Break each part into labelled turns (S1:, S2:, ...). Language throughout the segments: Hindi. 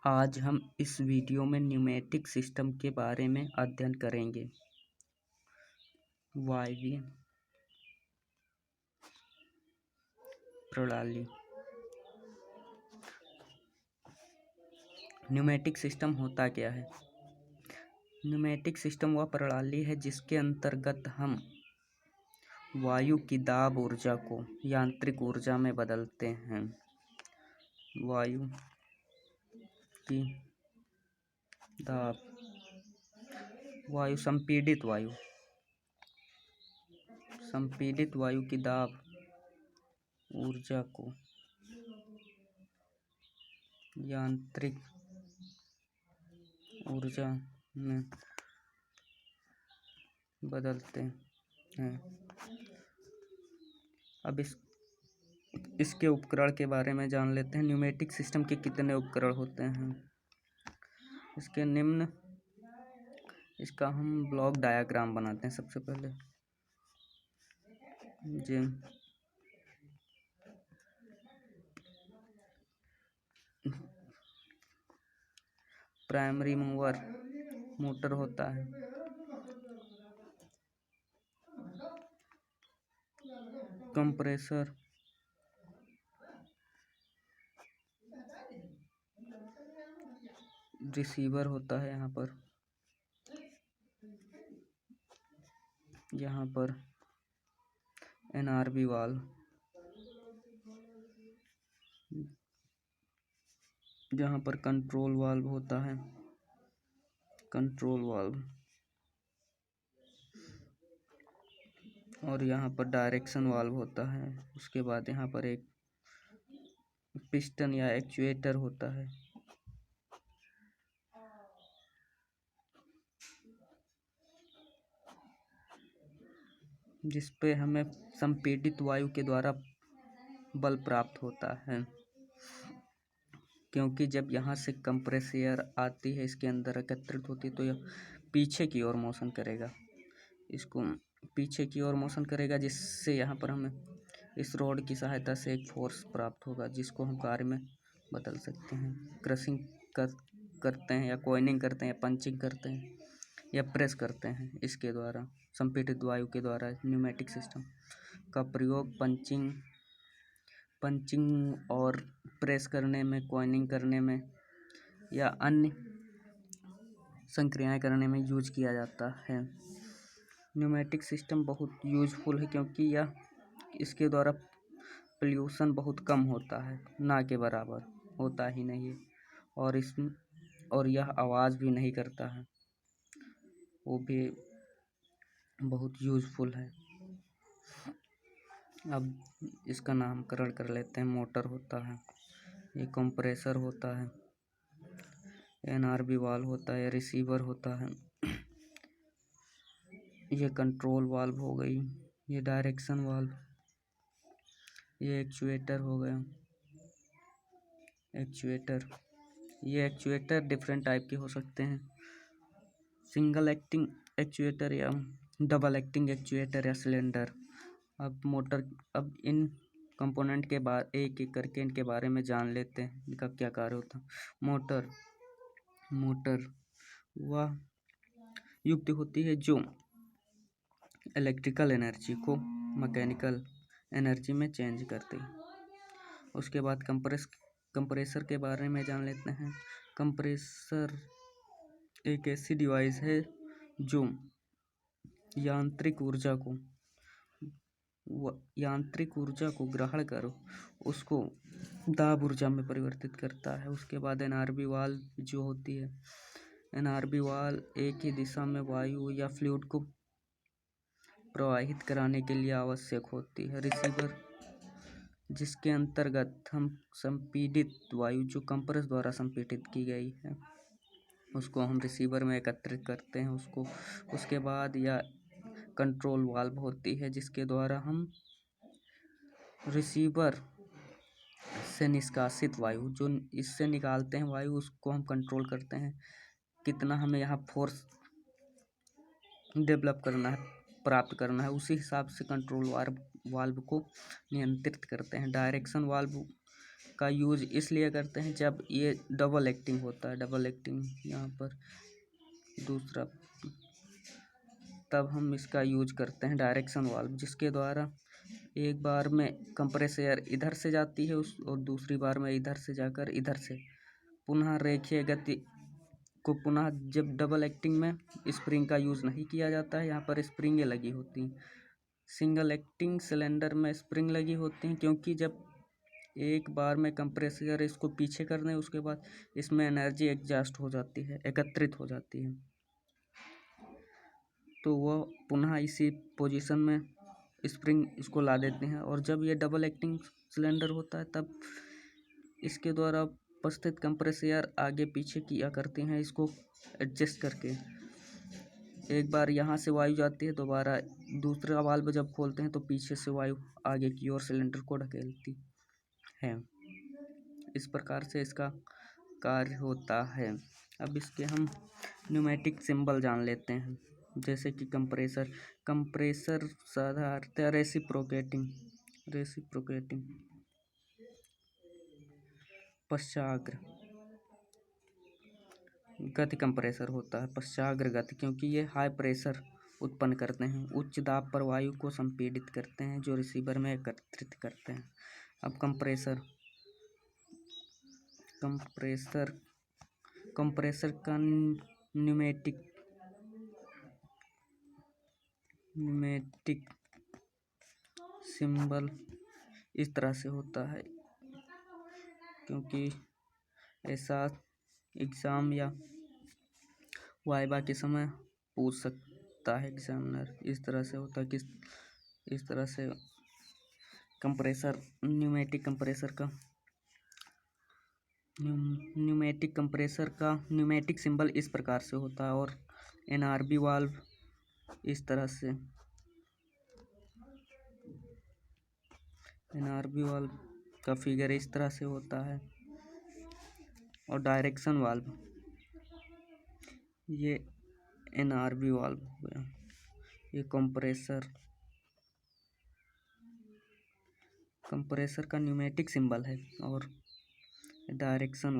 S1: आज हम इस वीडियो में न्यूमेटिक सिस्टम के बारे में अध्ययन करेंगे। वायवीय प्रणाली। न्यूमेटिक सिस्टम होता क्या है? न्यूमेटिक सिस्टम वह प्रणाली है जिसके अंतर्गत हम वायु की दाब ऊर्जा को यांत्रिक ऊर्जा में बदलते हैं। वायु की दाब, संपीड़ित वायु की दाब ऊर्जा को यांत्रिक ऊर्जा में बदलते हैं। अब इसके उपकरण के बारे में जान लेते हैं। न्यूमेटिक सिस्टम के कितने उपकरण होते हैं? इसके निम्न इसका हम ब्लॉक डायग्राम बनाते हैं। सबसे पहले प्राइमरी मूवर मोटर होता है। कंप्रेसर रिसीवर होता है। यहाँ पर एनआरबी वाल्व, जहाँ पर कंट्रोल वाल्व होता है। और यहाँ पर डायरेक्शन वाल्व होता है। उसके बाद यहाँ पर एक पिस्टन या एक्चुएटर होता है। जिस पे हमें संपीड़ित वायु के द्वारा बल प्राप्त होता है, क्योंकि जब यहाँ से कंप्रेस एयर आती है, इसके अंदर एकत्रित होती है, तो यह पीछे की ओर मोशन करेगा। इसको पीछे की ओर मोशन करेगा, जिससे यहाँ पर हमें इस रॉड की सहायता से एक फोर्स प्राप्त होगा, जिसको हम कार्य में बदल सकते हैं। क्रशिंग करते हैं या कॉइनिंग करते हैं या पंचिंग करते हैं या प्रेस करते हैं। इसके द्वारा संपीड़ित वायु के द्वारा न्यूमेटिक सिस्टम का प्रयोग पंचिंग और प्रेस करने में, कॉइनिंग करने में या अन्य संक्रियाएं करने में यूज किया जाता है। न्यूमेटिक सिस्टम बहुत यूजफुल है, क्योंकि इसके द्वारा पोल्यूशन बहुत कम होता है, ना के बराबर होता ही नहीं है। और यह आवाज़ भी नहीं करता है, वो भी बहुत यूजफुल है। अब इसका नामकरण कर लेते हैं। मोटर होता है, ये कंप्रेसर होता है, एनआरबी वाल्व होता है, रिसीवर होता है, ये कंट्रोल वाल्व हो गई, ये डायरेक्शन वाल्व, ये एक्चुएटर हो गया। ये एक्चुएटर डिफरेंट टाइप के हो सकते हैं। सिंगल एक्टिंग एक्चुएटर या डबल एक्टिंग एक्चुएटर या सिलेंडर। अब इन कंपोनेंट के बाद एक एक करके इनके बारे में जान लेते हैं, इनका क्या कार्य होता है। मोटर वह युक्ति होती है जो इलेक्ट्रिकल एनर्जी को मैकेनिकल एनर्जी में चेंज करती है। उसके बाद कंप्रेसर के बारे में जान लेते हैं। कंप्रेसर एक ऐसी डिवाइस है जो यांत्रिक ऊर्जा को ग्रहण कर उसको दाब ऊर्जा में परिवर्तित करता है। उसके बाद एनआरबी वाल्व जो होती है, एनआरबी वाल्व एक ही दिशा में वायु या फ्लूइड को प्रवाहित कराने के लिए आवश्यक होती है। रिसीवर, जिसके अंतर्गत हम संपीड़ित वायु जो कंप्रेस द्वारा संपीड़ित की गई है, उसको हम रिसीवर में एकत्रित करते हैं। उसके बाद या कंट्रोल वाल्व होती है, जिसके द्वारा हम रिसीवर से निष्कासित वायु जो इससे निकालते हैं वायु, उसको हम कंट्रोल करते हैं। कितना हमें यहाँ फोर्स डेवलप करना है, प्राप्त करना है, उसी हिसाब से कंट्रोल वाल्व को नियंत्रित करते हैं। डायरेक्शन वाल्व का यूज इसलिए करते हैं जब ये डबल एक्टिंग होता है, डबल एक्टिंग यहाँ पर दूसरा, तब हम इसका यूज करते हैं डायरेक्शन वाल्व, जिसके द्वारा एक बार में कंप्रेस एयर इधर से जाती है और दूसरी बार में इधर से जाकर इधर से पुनः रेखीय गति को पुनः, जब डबल एक्टिंग में स्प्रिंग का यूज़ नहीं किया जाता है, यहाँ पर स्प्रिंगें लगी होती हैं। सिंगल एक्टिंग सिलेंडर में स्प्रिंग लगी होती हैं, क्योंकि जब एक बार में कंप्रेस एयर इसको पीछे कर दें उसके बाद इसमें एनर्जी एग्जॉस्ट हो जाती है, एकत्रित हो जाती है, तो वह पुनः इसी पोजीशन में स्प्रिंग इसको ला देते हैं। और जब ये डबल एक्टिंग सिलेंडर होता है तब इसके द्वारा उपस्थित कंप्रेस एयर आगे पीछे किया करते हैं, इसको एडजस्ट करके। एक बार यहाँ से वायु जाती है, दोबारा दूसरा वाल्व जब खोलते हैं तो पीछे से वायु आगे की ओर सिलेंडर को ढकेलती है। इस प्रकार से इसका कार्य होता है। अब इसके हम न्यूमेटिक सिंबल जान लेते हैं, जैसे कि कंप्रेसर साधारणतः रेसिप्रोकेटिंग पश्चाग्र गति कंप्रेसर होता है, पश्चाग्र गति, क्योंकि ये हाई प्रेशर उत्पन्न करते हैं, उच्च दाब पर वायु को संपीड़ित करते हैं जो रिसीवर में एकत्रित करते हैं। अब कंप्रेसर का न्यूमेटिक सिंबल इस तरह से होता है, क्योंकि ऐसा एग्ज़ाम या वाइवा के समय पूछ सकता है एग्जामिनर। इस तरह से होता है कि इस तरह से न्यूमेटिक कंप्रेसर का न्यूमेटिक सिंबल इस प्रकार से होता है। और एनआरबी वाल्व इस तरह से, एनआरबी वाल्व का फिगर इस तरह से होता है। और डायरेक्शन वाल्व, ये एनआरबी वाल्व हो गया, ये कंप्रेसर का न्यूमेटिक सिंबल है। और डायरेक्शन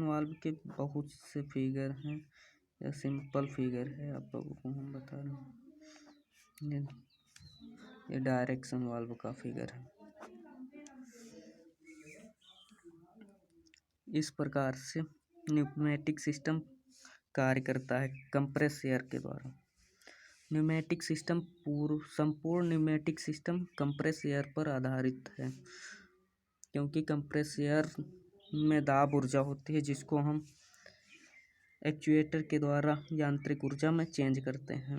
S1: वाल्व के बहुत से फिगर हैं, या सिंपल फिगर है, आप लोगों को हम बता रहे हैं। ये डायरेक्शन वाल्व का फिगर है। इस प्रकार से न्यूमेटिक सिस्टम कार्य करता है कंप्रेस एयर के द्वारा। न्यूमेटिक सिस्टम संपूर्ण न्यूमेटिक सिस्टम कंप्रेस एयर पर आधारित है, क्योंकि कंप्रेस एयर में दाब ऊर्जा होती है, जिसको हम एक्चुएटर के द्वारा यांत्रिक ऊर्जा में चेंज करते हैं।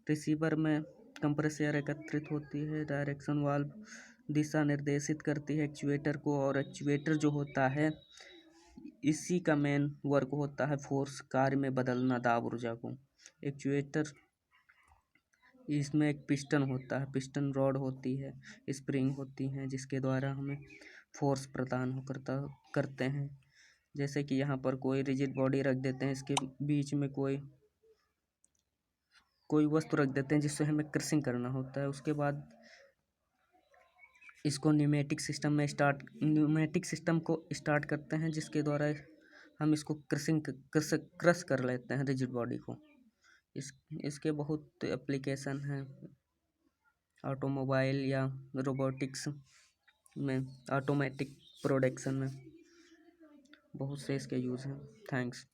S1: रिसीवर में कंप्रेस एयर एकत्रित होती है, डायरेक्शन वाल्व दिशा निर्देशित करती है एक्चुएटर को, और एक्चुएटर जो होता है इसी का मेन वर्क होता है फोर्स कार्य में बदलना दाब ऊर्जा को। एक्चुएटर, इसमें एक पिस्टन होता है, पिस्टन रॉड होती है, स्प्रिंग होती हैं, जिसके द्वारा हमें फोर्स प्रदान करते हैं। जैसे कि यहाँ पर कोई रिजिड बॉडी रख देते हैं, इसके बीच में कोई वस्तु रख देते हैं जिससे हमें क्रशिंग करना होता है। उसके बाद इसको न्यूमेटिक सिस्टम को स्टार्ट करते हैं, जिसके द्वारा हम इसको क्रश कर लेते हैं रिजिड बॉडी को। इसके बहुत एप्लीकेशन हैं, ऑटोमोबाइल या रोबोटिक्स में, ऑटोमेटिक प्रोडक्शन में बहुत से इसके यूज़ हैं। थैंक्स।